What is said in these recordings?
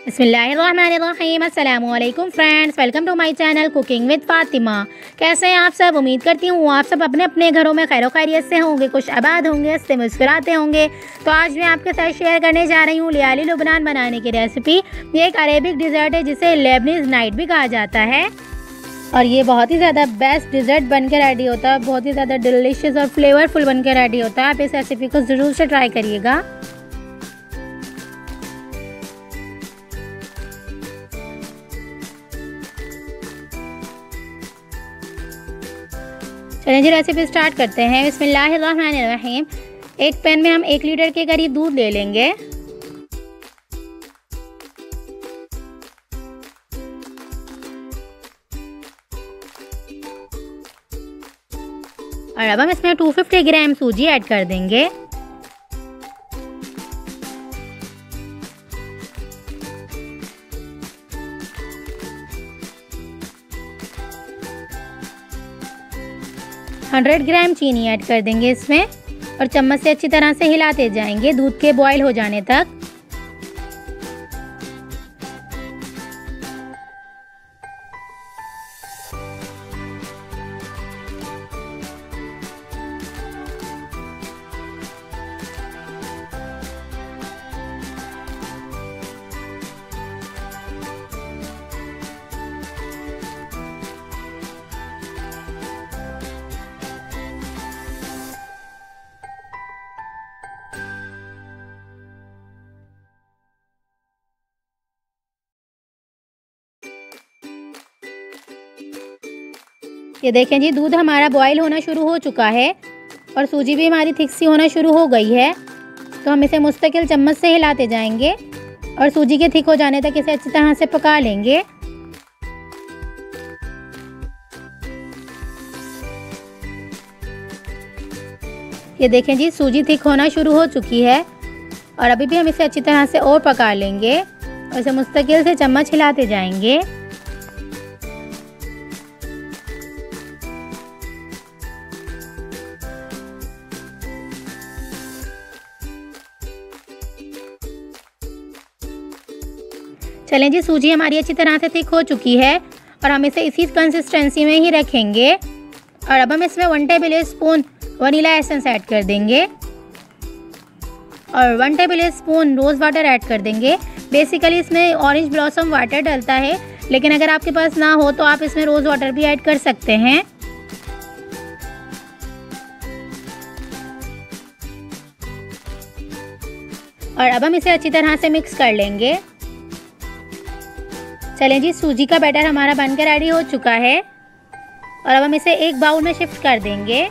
बिस्मिल्लाहिर्रहमानिर्रहीम। अस्सलामु अलैकुम friends, welcome to my channel cooking with Fatima. कैसे हैं आप सब? उम्मीद करती हूँ आप सब अपने अपने घरों में खैर खैरियत से होंगे, खुश आबाद होंगे, हंसते मुस्कुराते होंगे। तो आज मैं आपके साथ शेयर करने जा रही हूँ लियाली लुबनान बनाने की रेसिपी। ये एक अरेबिक डिज़र्ट है जिसे लेबनीज़ नाइट भी कहा जाता है और ये बहुत ही ज़्यादा बेस्ट डिज़र्ट बनकर रेडी होता है, बहुत ही ज़्यादा डिलीशियस और फ्लेवरफुल बनकर रेडी होता है। आप इस रेसिपी को ज़रूर से ट्राई करिएगा। चलिए जी रेसिपी स्टार्ट करते हैं। बिस्मिल्लाहिर्रहमानिर्रहीम। एक पैन में हम 1 लीटर के करीब दूध ले लेंगे। और अब हम इसमें 250 ग्राम सूजी ऐड कर देंगे। और 100 ग्राम चीनी ऐड कर देंगे इसमें और चम्मच से अच्छी तरह से हिलाते जाएंगे दूध के बॉयल हो जाने तक। ये देखें जी, दूध हमारा बॉईल होना शुरू हो चुका है और सूजी भी हमारी थिक सी होना शुरू हो गई है। तो हम इसे मुस्तकिल चम्मच से हिलाते जाएंगे और सूजी के थिक हो जाने तक इसे अच्छी तरह से पका लेंगे। ये देखें जी, सूजी थिक होना शुरू हो चुकी है और अभी भी हम इसे अच्छी तरह से और पका लेंगे और इसे मुस्तकिल से चम्मच हिलाते जाएंगे। चलें जी, सूजी हमारी अच्छी तरह से थिक हो चुकी है और हम इसे इसी कंसिस्टेंसी में ही रखेंगे। और अब हम इसमें 1 tablespoon vanilla essence add कर देंगे और 1 tablespoon rose water add कर देंगे। बेसिकली इसमें ऑरेंज ब्लॉसम वाटर डलता है, लेकिन अगर आपके पास ना हो तो आप इसमें रोज़ वाटर भी ऐड कर सकते हैं। और अब हम इसे अच्छी तरह से मिक्स कर लेंगे। चलें जी, सूजी का बैटर हमारा बनकर रेडी हो चुका है और अब हम इसे एक बाउल में शिफ्ट कर देंगे।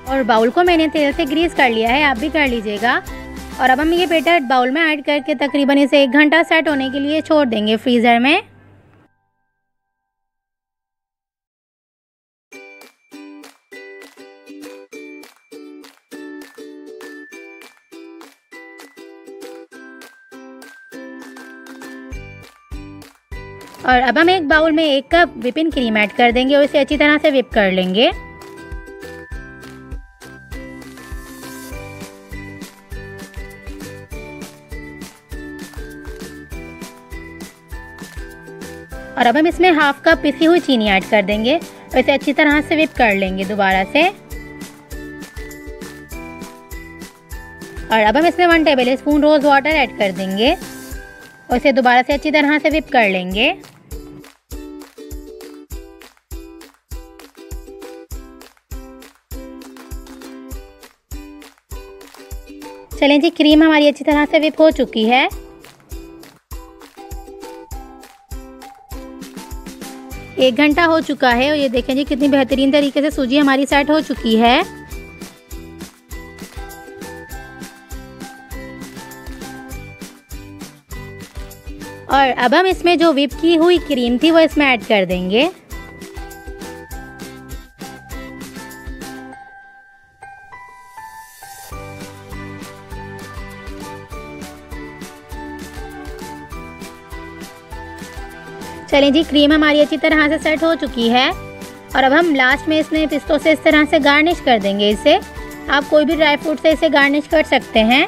और बाउल को मैंने तेल से ग्रीस कर लिया है, आप भी कर लीजिएगा। और अब हम ये बैटर बाउल में ऐड करके तकरीबन इसे 1 घंटा सेट होने के लिए छोड़ देंगे फ्रीज़र में। और अब हम एक बाउल में 1 कप व्हिपिंग क्रीम ऐड कर देंगे और इसे अच्छी तरह से व्हिप कर लेंगे। और अब हम इसमें 1/2 कप पिसी हुई चीनी ऐड कर देंगे और इसे अच्छी तरह से व्हिप कर लेंगे दोबारा से। और अब हम इसमें 1 tablespoon rose water add कर देंगे और इसे दोबारा से अच्छी तरह से व्हिप कर लेंगे। चलें जी, क्रीम हमारी अच्छी तरह से व्हिप हो चुकी है। एक घंटा हो चुका है और ये देखें जी, कितनी बेहतरीन तरीके से सूजी हमारी सेट हो चुकी है। और अब हम इसमें जो व्हिप की हुई क्रीम थी वो इसमें ऐड कर देंगे। चलें जी, क्रीम हमारी अच्छी तरह से सेट हो चुकी है और अब हम लास्ट में इसमें पिस्तों से इस तरह से गार्निश कर देंगे। इसे आप कोई भी ड्राई फ्रूट से इसे गार्निश कर सकते हैं।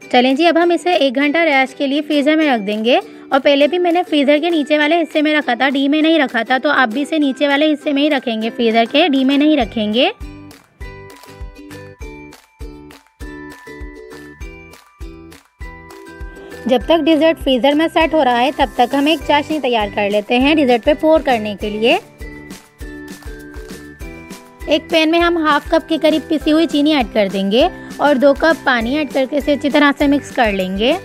चलें जी, अब हम इसे 1 घंटा रेस्ट के लिए फ्रीज़र में रख देंगे। और पहले भी मैंने फ्रीज़र के नीचे वाले हिस्से में रखा था, डी में नहीं रखा था, तो आप भी इसे नीचे वाले हिस्से में ही रखेंगे, फ्रीज़र के डी में नहीं रखेंगे। जब तक डिज़र्ट फ्रीज़र में सेट हो रहा है तब तक हम एक चाशनी तैयार कर लेते हैं डिज़र्ट पे पोर करने के लिए। एक पैन में हम हाफ कप के करीब पिसी हुई चीनी ऐड कर देंगे और 2 कप पानी ऐड करके इसे अच्छी तरह से मिक्स कर लेंगे।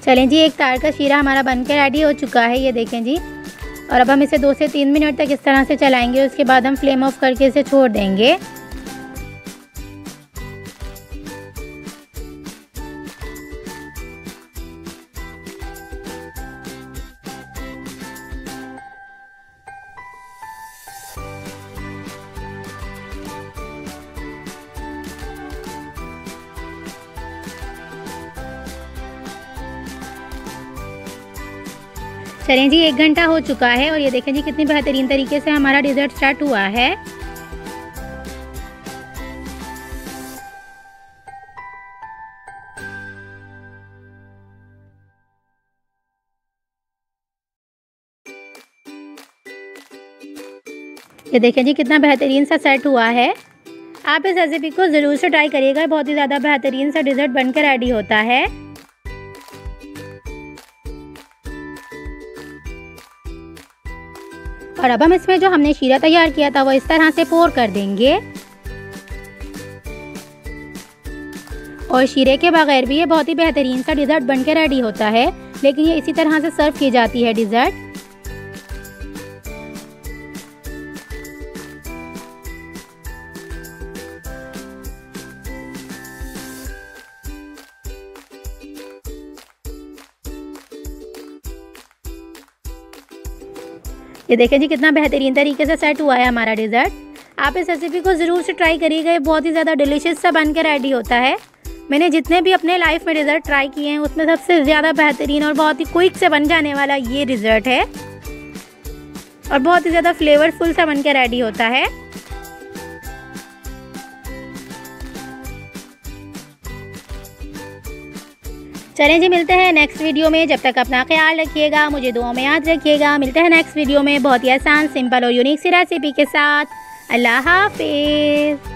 चलें जी, एक तार का शीरा हमारा बनकर रेडी हो चुका है, ये देखें जी। और अब हम इसे 2 से 3 मिनट तक इस तरह से चलाएंगे। उसके बाद हम फ्लेम ऑफ करके इसे छोड़ देंगे। चलें जी, 1 घंटा हो चुका है और ये देखें जी कितनी बेहतरीन तरीके से हमारा डिज़र्ट स्टार्ट हुआ है। ये देखें जी कितना बेहतरीन सा सेट हुआ है। आप इस रेसिपी को ज़रूर से ट्राई करिएगा, बहुत ही ज़्यादा बेहतरीन सा डिज़र्ट बनकर रेडी होता है। और अब हम इसमें जो हमने शीरा तैयार किया था वो इस तरह से पोर कर देंगे। और शीरे के बगैर भी ये बहुत ही बेहतरीन सा डिज़र्ट बनकर रेडी होता है, लेकिन ये इसी तरह से सर्व की जाती है डिज़र्ट। ये देखें जी कितना बेहतरीन तरीके से सेट हुआ है हमारा डिज़र्ट। आप इस रेसिपी को ज़रूर से ट्राई करिएगा, ये बहुत ही ज़्यादा डिलीशियस सा बन के रेडी होता है। मैंने जितने भी अपने लाइफ में डिज़र्ट ट्राई किए हैं उसमें सबसे ज़्यादा बेहतरीन और बहुत ही क्विक से बन जाने वाला ये डिज़र्ट है और बहुत ही ज़्यादा फ्लेवरफुल सा बन के रेडी होता है। चलें जी, मिलते हैं नेक्स्ट वीडियो में। जब तक अपना ख्याल रखिएगा, मुझे दुआओं में याद रखिएगा। मिलते हैं नेक्स्ट वीडियो में बहुत ही आसान, सिंपल और यूनिक सी रेसिपी के साथ। अल्लाह हाफिज़।